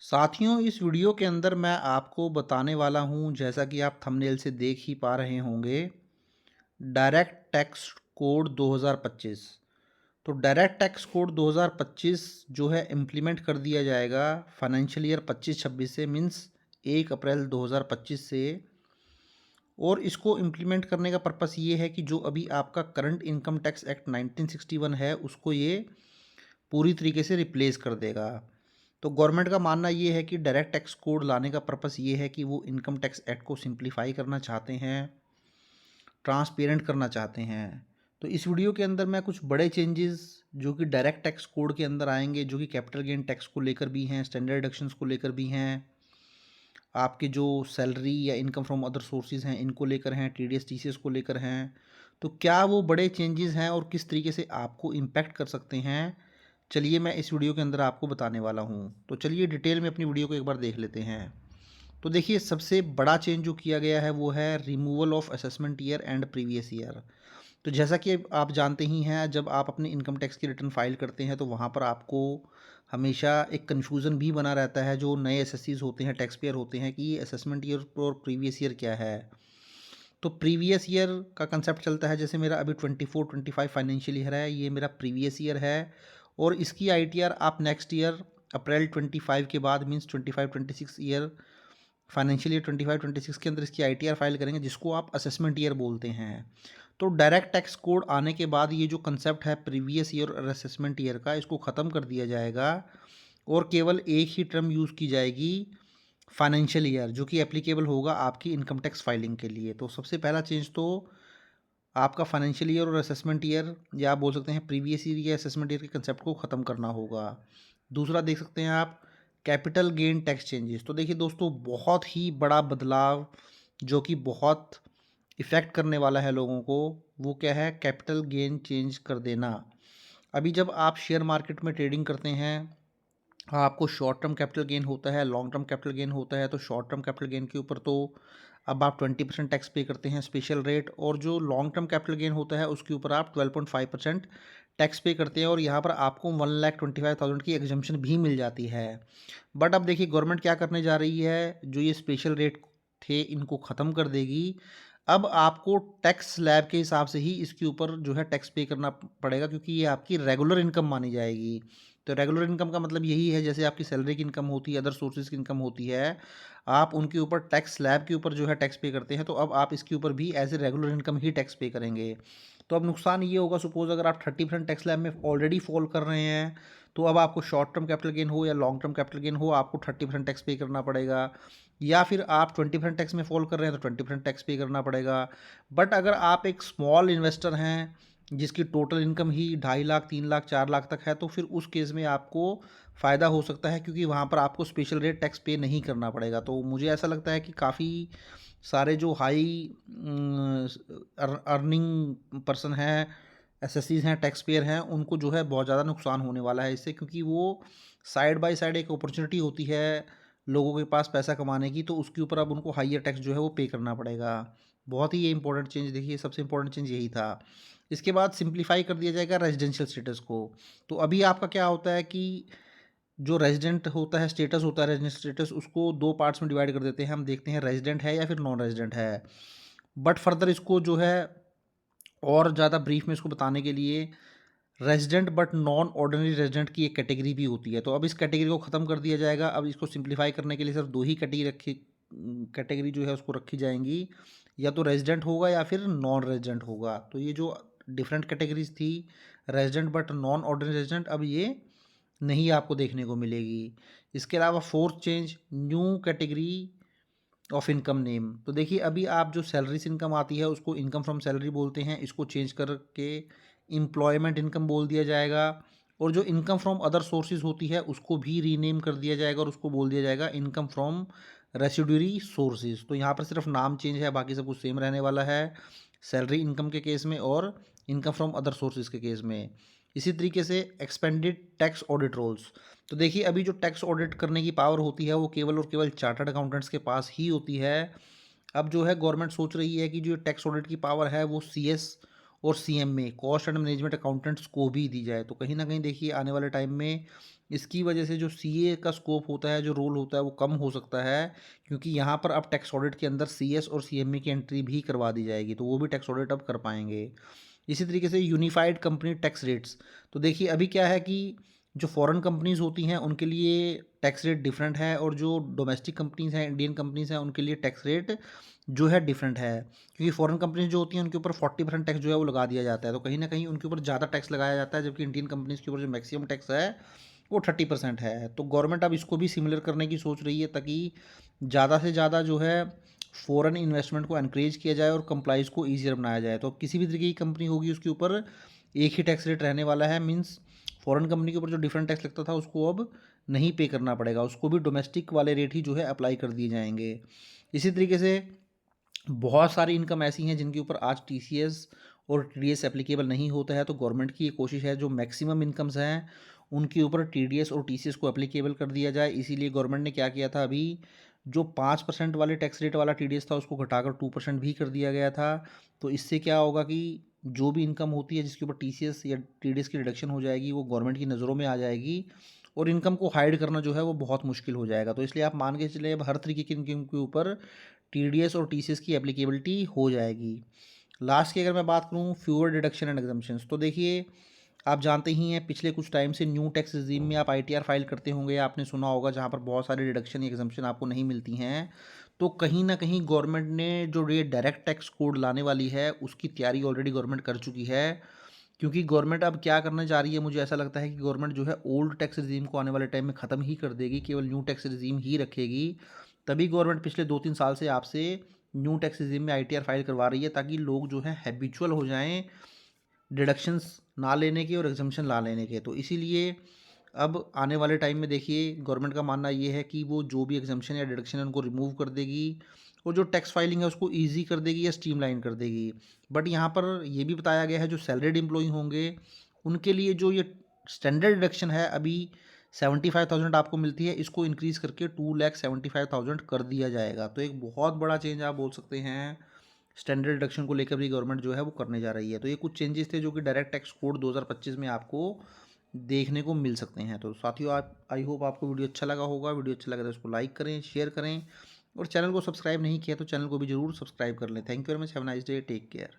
साथियों, इस वीडियो के अंदर मैं आपको बताने वाला हूं, जैसा कि आप थंबनेल से देख ही पा रहे होंगे, डायरेक्ट टैक्स कोड 2025। तो डायरेक्ट टैक्स कोड 2025 जो है इम्प्लीमेंट कर दिया जाएगा फाइनेंशियल ईयर 25-26 से, मीन्स 1 अप्रैल 2025 से। और इसको इम्प्लीमेंट करने का पर्पस ये है कि जो अभी आपका करंट इनकम टैक्स एक्ट 1961 है, उसको ये पूरी तरीके से रिप्लेस कर देगा। तो गवर्नमेंट का मानना ये है कि डायरेक्ट टैक्स कोड लाने का पर्पस ये है कि वो इनकम टैक्स एक्ट को सिंप्लीफाई करना चाहते हैं, ट्रांसपेरेंट करना चाहते हैं। तो इस वीडियो के अंदर मैं कुछ बड़े चेंजेस जो कि डायरेक्ट टैक्स कोड के अंदर आएंगे, जो कि कैपिटल गेन टैक्स को लेकर भी हैं, स्टैंडर्ड डिडक्शंस को लेकर भी हैं, आपके जो सैलरी या इनकम फ्रॉम अदर सोर्सेज हैं इनको लेकर हैं, टीडीएस टीसीएस को लेकर हैं। तो क्या वो बड़े चेंजेस हैं और किस तरीके से आपको इम्पैक्ट कर सकते हैं, चलिए मैं इस वीडियो के अंदर आपको बताने वाला हूँ। तो चलिए डिटेल में अपनी वीडियो को एक बार देख लेते हैं। तो देखिए, सबसे बड़ा चेंज जो किया गया है वो है removal of assessment year and previous year. तो जैसा कि आप जानते ही हैं, जब आप अपने इनकम टैक्स की रिटर्न फाइल करते हैं तो वहाँ पर आपको हमेशा एक कन्फ्यूज़न भी बना रहता है, जो नए एसएससीज होते हैं, टैक्स पेयर होते हैं, कि ये असेसमेंट ईयर और प्रीवियस ईयर क्या है। तो प्रीवियस ईयर का कंसेप्ट चलता है, जैसे मेरा अभी 24-25 फाइनेंशियल ईयर है, ये मेरा प्रीवियस ईयर है। और इसकी आईटीआर आप नेक्स्ट ईयर अप्रैल 25 के बाद, मीन्स 25-26 ईयर, फाइनेंशियल ईयर 25-26 के अंदर इसकी आईटीआर फाइल करेंगे, जिसको आप असेसमेंट ईयर बोलते हैं। तो डायरेक्ट टैक्स कोड आने के बाद ये जो कंसेप्ट है प्रीवियस ईयर और असेसमेंट ईयर का, इसको ख़त्म कर दिया जाएगा और केवल एक ही टर्म यूज़ की जाएगी, फाइनेंशियल ईयर, जो कि एप्लीकेबल होगा आपकी इनकम टैक्स फाइलिंग के लिए। तो सबसे पहला चेंज तो आपका फाइनेंशियल ईयर और असेसमेंट ईयर, या आप बोल सकते हैं प्रीवियस ईयर या असेसमेंट ईयर के कंसेप्ट को ख़त्म करना होगा। दूसरा देख सकते हैं आप, कैपिटल गेन टैक्स चेंजेस। तो देखिए दोस्तों, बहुत ही बड़ा बदलाव जो कि बहुत इफ़ेक्ट करने वाला है लोगों को, वो क्या है, कैपिटल गेन चेंज कर देना। अभी जब आप शेयर मार्केट में ट्रेडिंग करते हैं, आपको शॉर्ट टर्म कैपिटल गेन होता है, लॉन्ग टर्म कैपिटल गेन होता है। तो शॉर्ट टर्म कैपिटल गेन के ऊपर तो अब आप 20% टैक्स पे करते हैं, स्पेशल रेट। और जो लॉन्ग टर्म कैपिटल गेन होता है उसके ऊपर आप 12.5% टैक्स पे करते हैं, और यहाँ पर आपको 1,25,000 की एग्जम्पशन भी मिल जाती है। बट अब देखिए गवर्नमेंट क्या करने जा रही है, जो ये स्पेशल रेट थे इनको ख़त्म कर देगी। अब आपको टैक्स स्लैब के हिसाब से ही इसके ऊपर जो है टैक्स पे करना पड़ेगा, क्योंकि ये आपकी रेगुलर इनकम मानी जाएगी। तो रेगुलर इनकम का मतलब यही है, जैसे आपकी सैलरी की इनकम होती है, अदर सोर्सेज की इनकम होती है, आप उनके ऊपर टैक्स स्लैब के ऊपर जो है टैक्स पे करते हैं। तो अब आप इसके ऊपर भी एज ए रेगुलर इनकम ही टैक्स पे करेंगे। तो अब नुकसान ये होगा, सपोज अगर आप 30% टैक्स स्लैब में ऑलरेडी फॉल कर रहे हैं, तो अब आपको शॉर्ट टर्म कैपिटल गेन हो या लॉन्ग टर्म कैपिटल गेन हो, आपको 30% टैक्स पे करना पड़ेगा। या फिर आप 20% टैक्स में फॉल कर रहे हैं तो 20% टैक्स पे करना पड़ेगा। बट अगर आप एक स्मॉल इन्वेस्टर हैं, जिसकी टोटल इनकम ही 2.5 लाख, 3 लाख, 4 लाख तक है, तो फिर उस केस में आपको फ़ायदा हो सकता है, क्योंकि वहाँ पर आपको स्पेशल रेट टैक्स पे नहीं करना पड़ेगा। तो मुझे ऐसा लगता है कि काफ़ी सारे जो हाई अर्निंग पर्सन हैं, एसएससीज हैं, टैक्स पेयर हैं, उनको जो है बहुत ज़्यादा नुकसान होने वाला है इससे, क्योंकि वो साइड बाय साइड एक अपॉर्चुनिटी होती है लोगों के पास पैसा कमाने की, तो उसके ऊपर अब उनको हाइयर टैक्स जो है वो पे करना पड़ेगा। बहुत ही ये इंपॉर्टेंट चेंज, देखिए सबसे इंपॉर्टेंट चेंज यही था। इसके बाद सिंप्लीफाई कर दिया जाएगा रेजिडेंशियल स्टेटस को। तो अभी आपका क्या होता है कि जो रेजिडेंट होता है, स्टेटस होता है, रेजिडेंट स्टेटस, उसको दो पार्ट्स में डिवाइड कर देते हैं। हम देखते हैं रेजिडेंट है या फिर नॉन रेजिडेंट है। बट फर्दर इसको जो है और ज़्यादा ब्रीफ में इसको बताने के लिए, resident but non ordinary resident की एक कैटेगरी भी होती है। तो अब इस कैटेगरी को ख़त्म कर दिया जाएगा। अब इसको सिंप्लीफाई करने के लिए सिर्फ दो ही कैटेगरी जो है उसको रखी जाएंगी, या तो रेजिडेंट होगा या फिर नॉन रेजिडेंट होगा। तो ये जो डिफरेंट कैटेगरीज थी, resident but non ordinary resident, अब ये नहीं आपको देखने को मिलेगी। इसके अलावा fourth change, new category of income name. तो देखिए, अभी आप जो सैलरी से इनकम आती है उसको इनकम फ्रॉम सैलरी बोलते हैं, इसको चेंज करके एम्प्लॉयमेंट इनकम बोल दिया जाएगा। और जो इनकम फ्रॉम अदर सोर्सेज होती है उसको भी रीनेम कर दिया जाएगा, और उसको बोल दिया जाएगा इनकम फ्रॉम रेसिड्यूरी सोर्सेज। तो यहाँ पर सिर्फ नाम चेंज है, बाकी सब कुछ सेम रहने वाला है, सैलरी इनकम के केस में और इनकम फ्रॉम अदर सोर्सेज के केस में। इसी तरीके से एक्सपेंडेड टैक्स ऑडिट रोल्स। तो देखिए, अभी जो टैक्स ऑडिट करने की पावर होती है वो केवल और केवल चार्टर्ड अकाउंटेंट्स के पास ही होती है। अब जो है गवर्नमेंट सोच रही है कि जो टैक्स ऑडिट की पावर है वो सीएस और CMA cost and management accountants को भी दी जाए। तो कहीं ना कहीं देखिए आने वाले टाइम में इसकी वजह से जो सीए का स्कोप होता है, जो रोल होता है, वो कम हो सकता है, क्योंकि यहाँ पर अब टैक्स ऑडिट के अंदर सीएस और सीएमए की एंट्री भी करवा दी जाएगी, तो वो भी टैक्स ऑडिट अब कर पाएंगे। इसी तरीके से यूनिफाइड कंपनी टैक्स रेट्स, तो देखिए अभी क्या है कि जो फॉरेन कंपनीज़ होती हैं उनके लिए टैक्स रेट डिफरेंट है, और जो डोमेस्टिक कंपनीज़ हैं, इंडियन कंपनीज़ हैं, उनके लिए टैक्स रेट जो है डिफरेंट है। क्योंकि फॉरेन कंपनीज जो होती हैं उनके ऊपर 40% टैक्स जो है वो लगा दिया जाता है, तो कहीं ना कहीं उनके ऊपर ज़्यादा टैक्स लगाया जाता है, जबकि इंडियन कंपनीज के ऊपर जो मैक्सिमम टैक्स है वो 30% है। तो गवर्नमेंट अब इसको भी सिमिलर करने की सोच रही है, ताकि ज़्यादा से ज़्यादा जो है फ़ॉरेन इन्वेस्टमेंट को एनकरेज किया जाए और कंप्लाइज को ईजियर बनाया जाए। तो अब किसी भी तरीके की कंपनी होगी उसके ऊपर एक ही टैक्स रेट रहने वाला है, मीन्स फॉरेन कंपनी के ऊपर जो डिफरेंट टैक्स लगता था उसको अब नहीं पे करना पड़ेगा, उसको भी डोमेस्टिक वाले रेट ही जो है अप्लाई कर दिए जाएंगे। इसी तरीके से बहुत सारी इनकम ऐसी हैं जिनके ऊपर आज टीसीएस और टीडीएस एप्लीकेबल नहीं होता है, तो गवर्नमेंट की ये कोशिश है जो मैक्सिमम इनकम्स हैं उनके ऊपर टीडीएस और टीसीएस को एप्लीकेबल कर दिया जाए। इसीलिए गवर्नमेंट ने क्या किया था, अभी जो 5% वाले टैक्स रेट वाला टीडीएस था उसको घटाकर 2% भी कर दिया गया था। तो इससे क्या होगा कि जो भी इनकम होती है जिसके ऊपर टीसीएस या टीडीएस की रिडक्शन हो जाएगी वो गवर्नमेंट की नज़रों में आ जाएगी, और इनकम को हाइड करना जो है वो बहुत मुश्किल हो जाएगा। तो इसलिए आप मान के चले अब हर तरीके की इनकम के ऊपर टीडीएस और टीसीएस की एप्लीकेबिलिटी हो जाएगी। लास्ट की अगर मैं बात करूँ फ्यूअर डिडक्शन एंड एग्जम्पशंस, तो देखिए आप जानते ही हैं पिछले कुछ टाइम से न्यू टैक्स रिजीम में आप आईटीआर फाइल करते होंगे, आपने सुना होगा, जहाँ पर बहुत सारे डिडक्शन या एग्जम्पशन आपको नहीं मिलती हैं। तो कहीं ना कहीं गवर्नमेंट ने जो ये डायरेक्ट टैक्स कोड लाने वाली है उसकी तैयारी ऑलरेडी गवर्नमेंट कर चुकी है। क्योंकि गवर्नमेंट अब क्या करने जा रही है, मुझे ऐसा लगता है कि गवर्नमेंट जो है ओल्ड टैक्स रिजीम को आने वाले टाइम में ख़त्म ही कर देगी, केवल न्यू टैक्स रिजीम ही रखेगी। तभी गवर्नमेंट पिछले 2-3 साल से आपसे न्यू टैक्स रिजीम में आईटीआर फाइल करवा रही है, ताकि लोग जो है हैबिचुअल हो जाएं डिडक्शंस ना लेने के और एग्जम्पशन ला लेने के। तो इसीलिए अब आने वाले टाइम में देखिए गवर्नमेंट का मानना ये है कि वो जो भी एग्जम्पशन या डिडक्शन है उनको रिमूव कर देगी, और जो टैक्स फाइलिंग है उसको ईजी कर देगी या स्ट्रीमलाइन कर देगी। बट यहाँ पर ये भी बताया गया है जो सैलरीड एम्प्लॉई होंगे उनके लिए जो ये स्टैंडर्ड डिडक्शन है अभी 75,000 आपको मिलती है, इसको इंक्रीज़ करके 2,75,000 कर दिया जाएगा। तो एक बहुत बड़ा चेंज आप बोल सकते हैं स्टैंडर्ड डिडक्शन को लेकर भी गवर्नमेंट जो है वो करने जा रही है। तो ये कुछ चेंजेस थे जो कि डायरेक्ट टैक्स कोड 2025 में आपको देखने को मिल सकते हैं। तो साथियों, आप आई होप आपको वीडियो अच्छा लगा होगा। वीडियो अच्छा लगा तो उसको लाइक करें, शेयर करें, और चैनल को सब्सक्राइब नहीं किया तो चैनल को भी जरूर सब्सक्राइब कर लें। Thank you very much, have a nice day, take care.